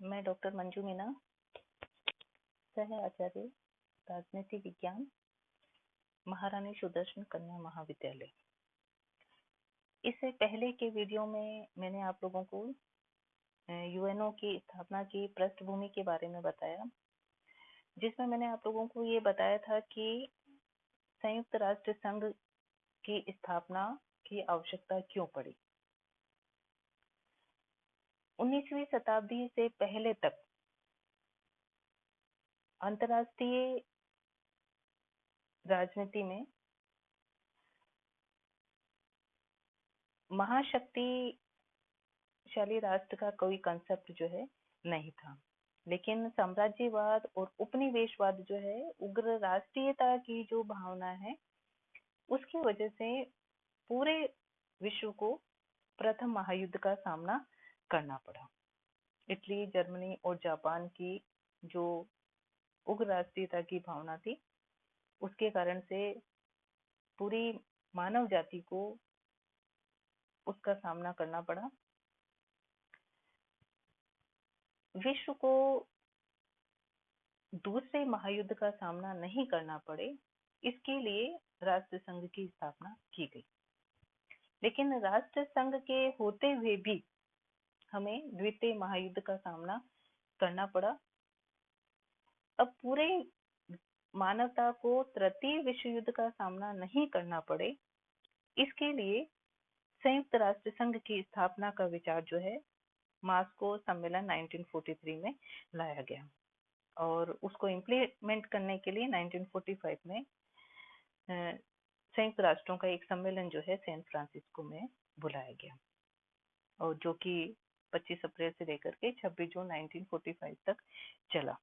मैं डॉक्टर मंजू मीना, सह आचार्य राजनीति विज्ञान, महारानी सुदर्शन कन्या महाविद्यालय। इससे पहले के वीडियो में मैंने आप लोगों को यूएनओ की स्थापना की पृष्ठभूमि के बारे में बताया, जिसमें मैंने आप लोगों को ये बताया था कि संयुक्त राष्ट्र संघ की स्थापना की आवश्यकता क्यों पड़ी। 19वीं शताब्दी से पहले तक अंतर्राष्ट्रीय राजनीति में महाशक्तिशाली राष्ट्र का कोई कंसेप्ट जो है नहीं था, लेकिन साम्राज्यवाद और उपनिवेशवाद जो है, उग्र राष्ट्रीयता की जो भावना है, उसकी वजह से पूरे विश्व को प्रथम महायुद्ध का सामना करना पड़ा। इटली, जर्मनी और जापान की जो उग्र राष्ट्रीयता की भावना थी, उसके कारण से पूरी मानव जाति को उसका सामना करना पड़ा। विश्व को दूसरे महायुद्ध का सामना नहीं करना पड़े, इसके लिए राष्ट्र संघ की स्थापना की गई। लेकिन राष्ट्र संघ के होते हुए भी हमें द्वितीय महायुद्ध का सामना करना पड़ा। अब पूरे मानवता को तृतीय विश्व युद्ध का सामना नहीं करना पड़े, इसके लिए संयुक्त राष्ट्र संघ की स्थापना का विचार जो है मास्को सम्मेलन 1943 में लाया गया और उसको इम्प्लीमेंट करने के लिए 1945 में संयुक्त राष्ट्रों का एक सम्मेलन जो है सैन फ्रांसिस्को में बुलाया गया, और जो कि 25 अप्रैल से लेकर के 26 जून 1945 तक चला।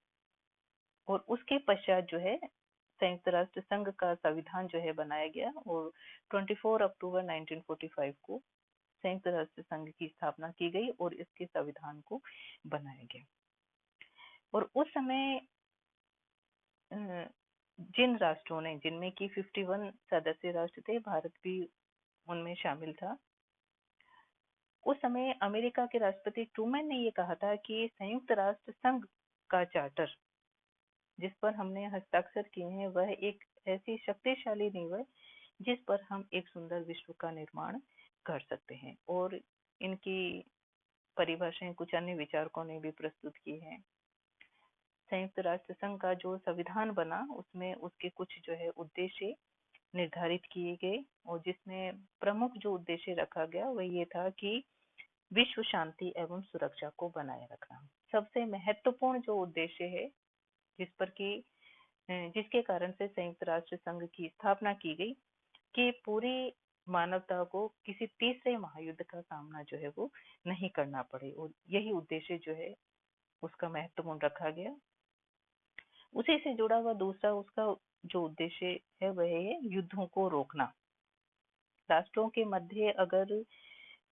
और उसके पश्चात जो है संयुक्त राष्ट्र संघ का संविधान जो है बनाया गया, और 24 अक्टूबर 1945 को संयुक्त राष्ट्र संघ की स्थापना की गई और इसके संविधान को बनाया गया। और उस समय जिन राष्ट्रों ने, जिनमें कि 51 सदस्य राष्ट्र थे, भारत भी उनमें शामिल था, उस समय अमेरिका के राष्ट्रपति ट्रूमैन ने ये कहा था कि संयुक्त राष्ट्र संघ का चार्टर जिस पर हमने हस्ताक्षर किए हैं, वह एक ऐसी शक्तिशाली नींव है जिस पर हम एक सुंदर विश्व का निर्माण कर सकते हैं। और इनकी परिभाषाएं कुछ अन्य विचारकों ने भी प्रस्तुत की है। संयुक्त राष्ट्र संघ का जो संविधान बना, उसमें उसके कुछ जो है उद्देश्य निर्धारित किए गए, और जिसमें प्रमुख जो उद्देश्य रखा गया वह ये था कि विश्व शांति एवं सुरक्षा को बनाए रखना। सबसे महत्वपूर्ण जो उद्देश्य है जिसके कारण से संयुक्त राष्ट्र संघ की स्थापना की गई, कि पूरी मानवता को किसी तीसरे महायुद्ध का सामना जो है वो नहीं करना पड़े, और यही उद्देश्य जो है उसका महत्वपूर्ण रखा गया। उसी से जुड़ा हुआ दूसरा उसका जो उद्देश्य है वह है युद्धों को रोकना। राष्ट्रों के मध्य अगर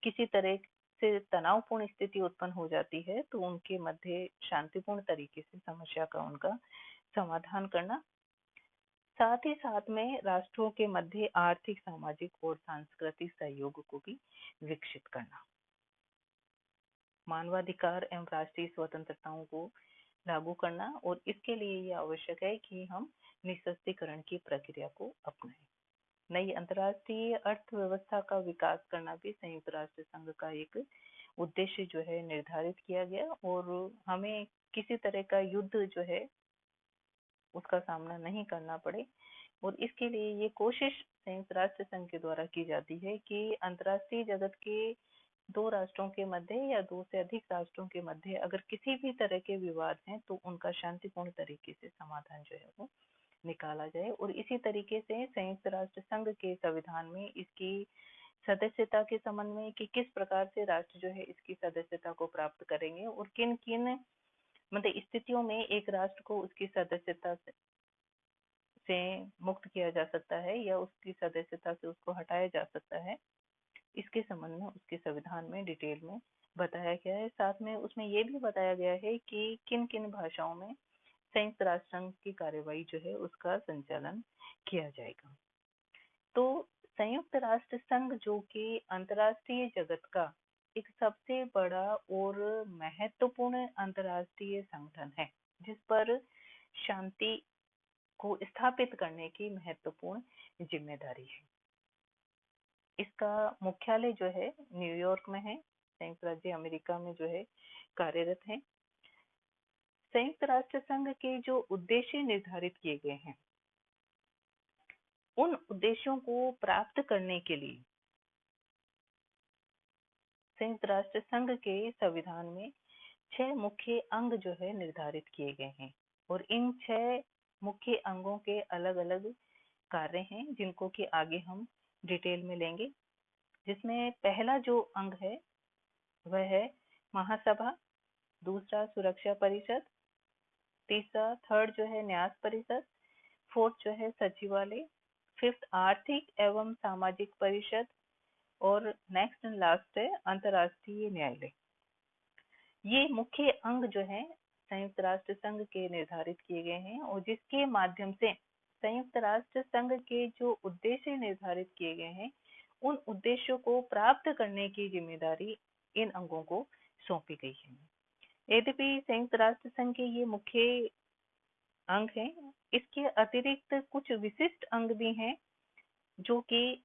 किसी तरह से तनावपूर्ण स्थिति उत्पन्न हो जाती है, तो उनके मध्य शांतिपूर्ण तरीके से समस्या का उनका समाधान करना, साथ ही साथ में राष्ट्रों के मध्य आर्थिक, सामाजिक और सांस्कृतिक सहयोग को भी विकसित करना, मानवाधिकार एवं राष्ट्रीय स्वतंत्रताओं को लागू करना। और इसके लिए यह आवश्यक है कि हम निःशस्त्रीकरण की प्रक्रिया को अपनाएं। नई अंतर्राष्ट्रीय अर्थव्यवस्था का विकास करना भी संयुक्त राष्ट्र संघ का एक उद्देश्य जो है निर्धारित किया गया, और हमें किसी तरह का युद्ध जो है उसका सामना नहीं करना पड़े। और इसके लिए ये कोशिश संयुक्त राष्ट्र संघ के द्वारा की जाती है कि अंतर्राष्ट्रीय जगत के दो राष्ट्रों के मध्य या दो से अधिक राष्ट्रों के मध्य अगर किसी भी तरह के विवाद हैं, तो उनका शांतिपूर्ण तरीके से समाधान जो है वो निकाला जाए। और इसी तरीके से संयुक्त राष्ट्र संघ के संविधान में इसकी सदस्यता के संबंध में कि किस प्रकार से राष्ट्र जो है इसकी सदस्यता को प्राप्त करेंगे, और किन किन मतलब स्थितियों में एक राष्ट्र को उसकी सदस्यता से मुक्त किया जा सकता है या उसकी सदस्यता से उसको हटाया जा सकता है, इसके संबंध में उसके संविधान में डिटेल में बताया गया है। साथ में उसमें ये भी बताया गया है कि किन किन भाषाओं में संयुक्त राष्ट्र संघ की कार्यवाही जो है उसका संचालन किया जाएगा। तो संयुक्त राष्ट्र संघ जो कि अंतर्राष्ट्रीय जगत का एक सबसे बड़ा और महत्वपूर्ण अंतर्राष्ट्रीय संगठन है जिस पर शांति को स्थापित करने की महत्वपूर्ण जिम्मेदारी है। इसका मुख्यालय जो है न्यूयॉर्क में है, संयुक्त राज्य अमेरिका में जो है कार्यरत है। संयुक्त राष्ट्र संघ के जो उद्देश्य निर्धारित किए गए हैं, उन उद्देश्यों को प्राप्त करने के लिए संयुक्त राष्ट्र संघ के संविधान में 6 मुख्य अंग जो है निर्धारित किए गए हैं और इन 6 मुख्य अंगों के अलग अलग कार्य हैं जिनको कि आगे हम डिटेल में लेंगे। जिसमें पहला जो अंग है वह है महासभा, दूसरा सुरक्षा परिषद, तीसरा थर्ड जो है न्यास परिषद, फोर्थ जो है सचिवालय, फिफ्थ आर्थिक एवं सामाजिक परिषद और नेक्स्ट एंड लास्ट है अंतर्राष्ट्रीय न्यायालय। ये मुख्य अंग जो है संयुक्त राष्ट्र संघ के निर्धारित किए गए हैं और जिसके माध्यम से संयुक्त राष्ट्र संघ के जो उद्देश्य निर्धारित किए गए हैं उन उद्देश्यों को प्राप्त करने की जिम्मेदारी इन अंगों को सौंपी गई है। यद्यपि संयुक्त राष्ट्र संघ के ये मुख्य अंग हैं, इसके अतिरिक्त कुछ विशिष्ट अंग भी हैं जो कि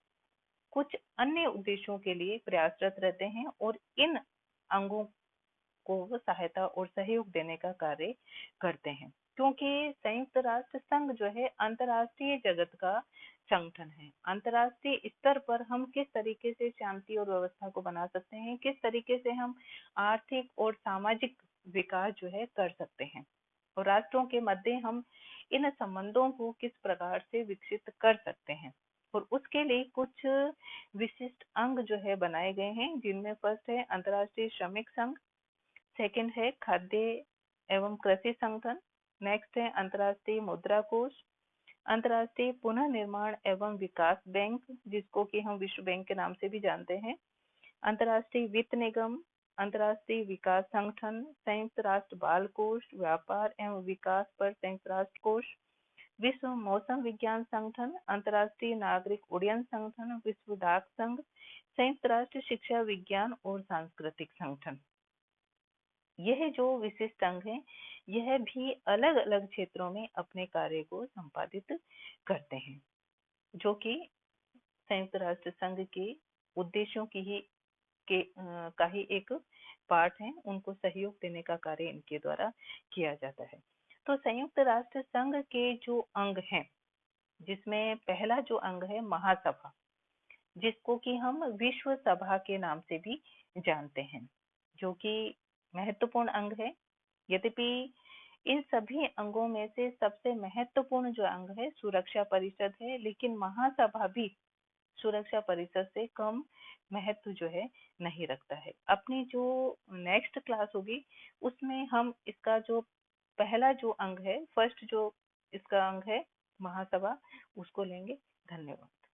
कुछ अन्य उद्देश्यों के लिए प्रयासरत रहते हैं और इन अंगों को सहायता और सहयोग देने का कार्य करते हैं। क्योंकि संयुक्त राष्ट्र संघ जो है अंतर्राष्ट्रीय जगत का संगठन है। अंतर्राष्ट्रीय स्तर पर हम किस तरीके से शांति और व्यवस्था को बना सकते हैं, किस तरीके से हम आर्थिक और सामाजिक विकास जो है कर सकते हैं और राष्ट्रों के मध्य हम इन संबंधों को किस प्रकार से विकसित कर सकते हैं और उसके लिए कुछ विशिष्ट अंग जो है बनाए गए हैं जिनमें फर्स्ट है अंतर्राष्ट्रीय श्रमिक संघ, सेकंड है खाद्य एवं कृषि संगठन, नेक्स्ट है अंतर्राष्ट्रीय मुद्रा कोष, अंतर्राष्ट्रीय पुनः निर्माण एवं विकास बैंक जिसको कि हम विश्व बैंक के नाम से भी जानते हैं, अंतर्राष्ट्रीय वित्त निगम, अंतर्राष्ट्रीय विकास संगठन, संयुक्त राष्ट्र बाल कोष, व्यापार एवं विकास पर संयुक्त राष्ट्र कोष, विश्व मौसम विज्ञान संगठन, अंतर्राष्ट्रीय नागरिक उड्डयन संगठन, विश्व डाक संघ, संयुक्त राष्ट्र शिक्षा विज्ञान और सांस्कृतिक संगठन। यह जो विशिष्ट अंग है यह भी अलग अलग क्षेत्रों में अपने कार्य को संपादित करते हैं जो कि संयुक्त राष्ट्र संघ के उद्देश्यों की ही का ही एक पार्ट है। उनको सहयोग देने का कार्य इनके द्वारा किया जाता है। तो संयुक्त राष्ट्र संघ के जो अंग हैं जिसमें पहला जो अंग है महासभा, जिसको कि हम विश्व सभा के नाम से भी जानते हैं, जो कि महत्वपूर्ण अंग है। यद्यपि इन सभी अंगों में से सबसे महत्वपूर्ण जो अंग है सुरक्षा परिषद है, लेकिन महासभा भी सुरक्षा परिषद से कम महत्व जो है नहीं रखता है। अपनी जो नेक्स्ट क्लास होगी उसमें हम इसका जो पहला जो अंग है, फर्स्ट जो इसका अंग है महासभा, उसको लेंगे। धन्यवाद।